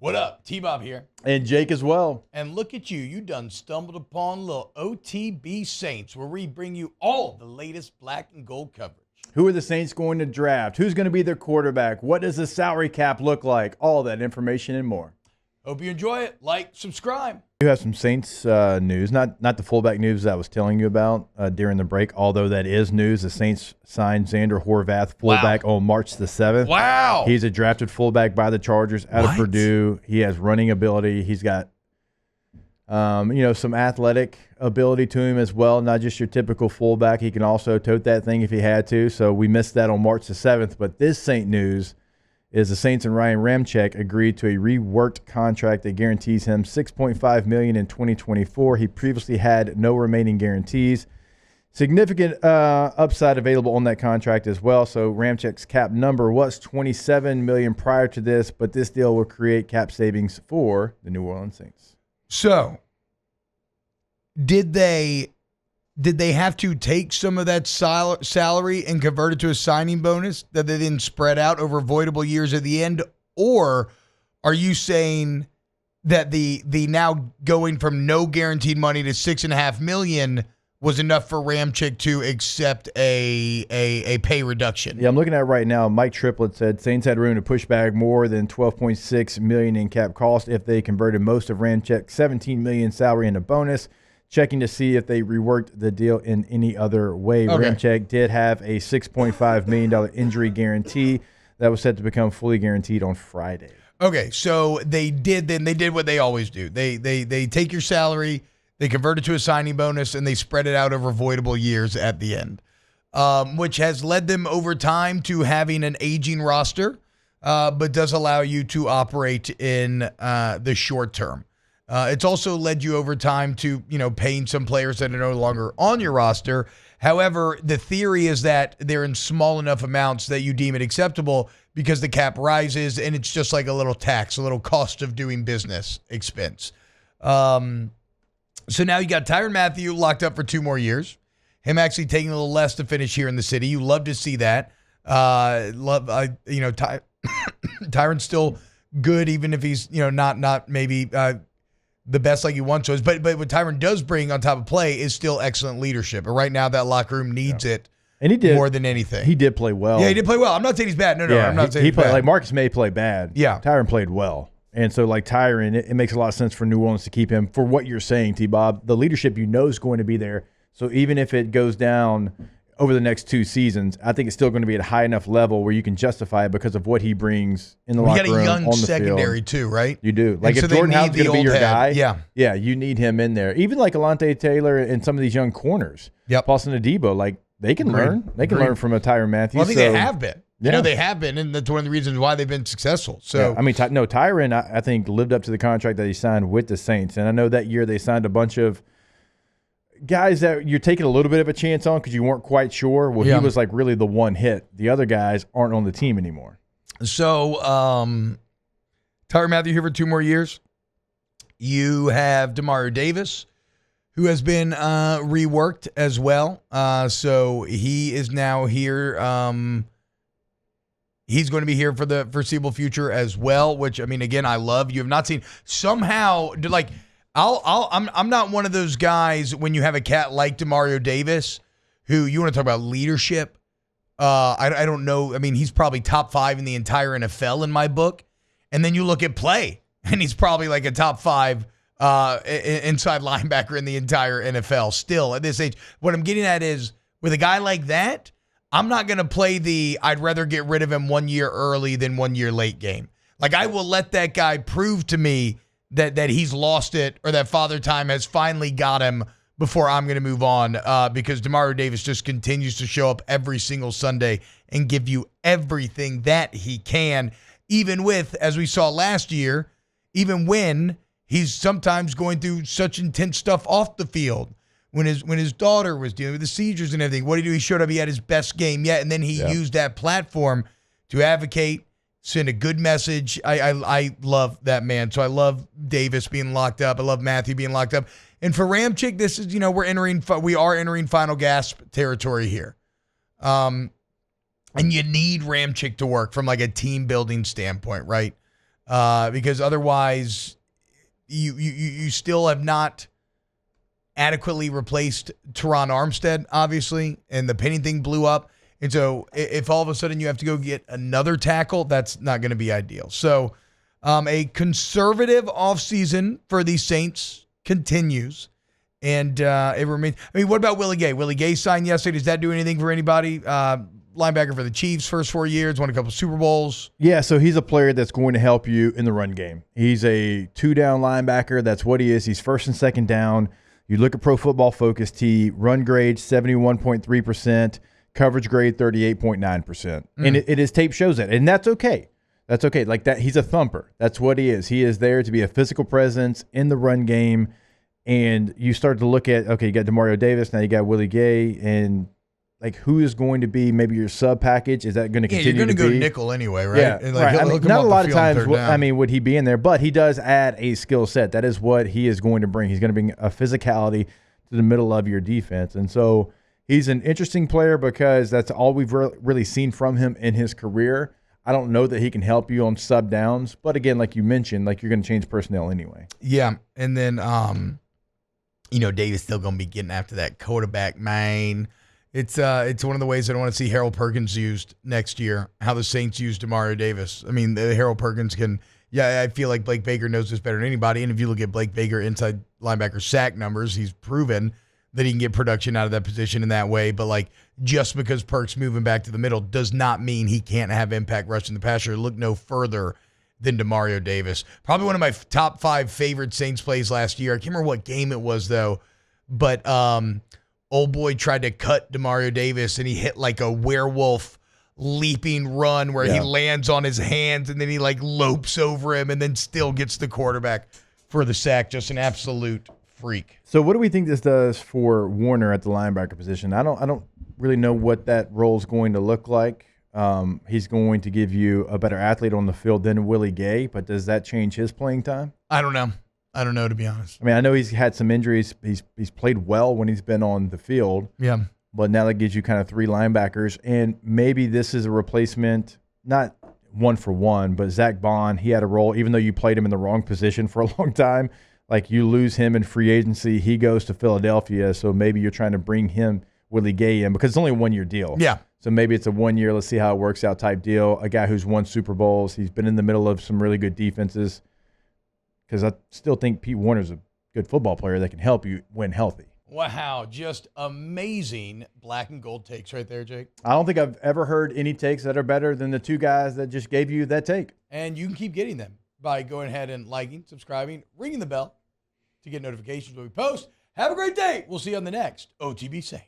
What up? T-Bob here. And Jake as well. And look at you. You done stumbled upon little OTB Saints, where we bring you all the latest black and gold coverage. Who are the Saints going to draft? Who's going to be their quarterback? What does the salary cap look like? All that information and more. Hope you enjoy it. Like, subscribe. You have some Saints news, not the fullback news that I was telling you about during the break, although that is news. The Saints signed Xander Horvath, fullback, on March the 7th. Wow. He's a drafted fullback by the Chargers out of Purdue. He has running ability. He's got some athletic ability to him as well, not just your typical fullback. He can also tote that thing if he had to. So we missed that on March the 7th. But this Saint news is the Saints and Ryan Ramczyk agreed to a reworked contract that guarantees him $6.5 million in 2024. He previously had no remaining guarantees. Significant upside available on that contract as well. So Ramczyk's cap number was $27 million prior to this, but this deal will create cap savings for the New Orleans Saints. So, did they have to take some of that salary and convert it to a signing bonus that they then spread out over voidable years at the end? Or are you saying that the now going from no guaranteed money to $6.5 million was enough for Ramczyk to accept a pay reduction? Yeah, I'm looking at it right now. Mike Triplett said Saints had room to push back more than $12.6 million in cap cost if they converted most of Ramczyk's $17 million salary into bonus. Checking to see if they reworked the deal in any other way. Okay. Ramczyk did have a $6.5 million injury guarantee that was set to become fully guaranteed on Friday. Okay, so they did what they always do. They take your salary, they convert it to a signing bonus, and they spread it out over voidable years at the end, which has led them over time to having an aging roster, but does allow you to operate in the short term. It's also led you over time to, paying some players that are no longer on your roster. However, the theory is that they're in small enough amounts that you deem it acceptable because the cap rises and it's just like a little tax, a little cost of doing business expense. So now you got Tyrann Mathieu locked up for 2 more years. Him actually taking a little less to finish here in the city. You love to see that. Tyrann's still good, even if he's, not maybe the best like he once was. But what Tyrann does bring on top of play is still excellent leadership. And right now that locker room needs it and he did, more than anything. He did play well. Yeah, he did play well. I'm not saying he's bad. No, I'm not saying he he's played, bad. Like Marcus May played bad. Yeah. Tyrann played well. And so like Tyrann, it makes a lot of sense for New Orleans to keep him for what you're saying, T-Bob. The leadership is going to be there. So even if it goes down over the next 2 seasons, I think it's still going to be at a high enough level where you can justify it because of what he brings in the locker room, on the field. You got a young secondary too, right? You do. Like if Jordan Howard's going to be your guy, yeah, you need him in there. Even like Alontae Taylor and some of these young corners, Paulson Adebo, like they can learn. They can learn from a Tyrann Mathieu. Well, I think they have been. Yeah. They have been, and that's one of the reasons why they've been successful. So I mean, Tyrann, I think lived up to the contract that he signed with the Saints, and I know that year they signed a bunch of guys that you're taking a little bit of a chance on because you weren't quite sure. Well, he was like really the one hit. The other guys aren't on the team anymore. So Tyrann Mathieu here for 2 more years. You have Demario Davis, who has been reworked as well. So he is now here. He's going to be here for the foreseeable future as well, which, I mean, again, I love. You have not seen somehow, like, I'm not one of those guys when you have a cat like Demario Davis who you want to talk about leadership. I don't know. I mean, he's probably top 5 in the entire NFL in my book. And then you look at play, and he's probably like a top 5 inside linebacker in the entire NFL still at this age. What I'm getting at is with a guy like that, I'm not going to play I'd rather get rid of him 1 year early than 1 year late game. Like, I will let that guy prove to me that he's lost it or that Father Time has finally got him before I'm going to move on because Demario Davis just continues to show up every single Sunday and give you everything that he can, even with, as we saw last year, even when he's sometimes going through such intense stuff off the field. When his daughter was dealing with the seizures and everything, what did he do? He showed up, he had his best game yet, and then he used that platform to advocate, send a good message. I love that man. So I love Davis being locked up. I love Mathieu being locked up. And for Ramczyk, this is, we are entering final gasp territory here. And you need Ramczyk to work from like a team building standpoint, right? because otherwise you still have not adequately replaced Teron Armstead, obviously, and the Penny thing blew up. And so if all of a sudden you have to go get another tackle, that's not going to be ideal. So a conservative offseason for the Saints continues. And it remains. I mean, what about Willie Gay? Willie Gay signed yesterday. Does that do anything for anybody? Linebacker for the Chiefs, first 4 years, won a couple Super Bowls. Yeah, so he's a player that's going to help you in the run game. He's a 2-down linebacker. That's what he is. He's first and second down. You look at Pro Football Focus T, run grade 71.3%, coverage grade 38.9%. And his tape shows that. And that's okay. That's okay. Like that, he's a thumper. That's what he is. He is there to be a physical presence in the run game. And you start to look at, okay, you got Demario Davis, now you got Willie Gay, and like who is going to be maybe your sub package? Is that going to continue to be? You're going to go nickel anyway, right? Yeah, and like, right. He'll not a lot of times, down. would he be in there? But he does add a skill set. That is what he is going to bring. He's going to bring a physicality to the middle of your defense. And so he's an interesting player because that's all we've really seen from him in his career. I don't know that he can help you on sub downs. But again, like you mentioned, like you're going to change personnel anyway. Yeah, and then Davis still going to be getting after that quarterback, man. It's one of the ways I don't want to see Harold Perkins used next year, how the Saints use Demario Davis. I mean, Harold Perkins I feel like Blake Baker knows this better than anybody. And if you look at Blake Baker inside linebacker sack numbers, he's proven that he can get production out of that position in that way. But like, just because Perk's moving back to the middle does not mean he can't have impact rushing the passer. Look no further than Demario Davis. Probably one of my top 5 favorite Saints plays last year. I can't remember what game it was though, but old boy tried to cut Demario Davis and he hit like a werewolf leaping run where he lands on his hands and then he like lopes over him and then still gets the quarterback for the sack. Just an absolute freak. So what do we think this does for Warner at the linebacker position? I don't really know what that role is going to look like. He's going to give you a better athlete on the field than Willie Gay, but does that change his playing time? I don't know, to be honest. I mean, I know he's had some injuries. He's played well when he's been on the field. Yeah. But now that gives you kind of 3 linebackers, and maybe this is a replacement, not 1-for-1, but Zach Bond, he had a role, even though you played him in the wrong position for a long time. Like you lose him in free agency, he goes to Philadelphia, so maybe you're trying to bring him, Willie Gay, in because it's only a 1-year deal. Yeah. So maybe it's a 1-year, let's see how it works out type deal. A guy who's won Super Bowls, he's been in the middle of some really good defenses. Because I still think Pete Warner's a good football player that can help you win healthy. Wow, just amazing black and gold takes right there, Jake. I don't think I've ever heard any takes that are better than the 2 guys that just gave you that take. And you can keep getting them by going ahead and liking, subscribing, ringing the bell to get notifications when we post. Have a great day. We'll see you on the next OTB Saints.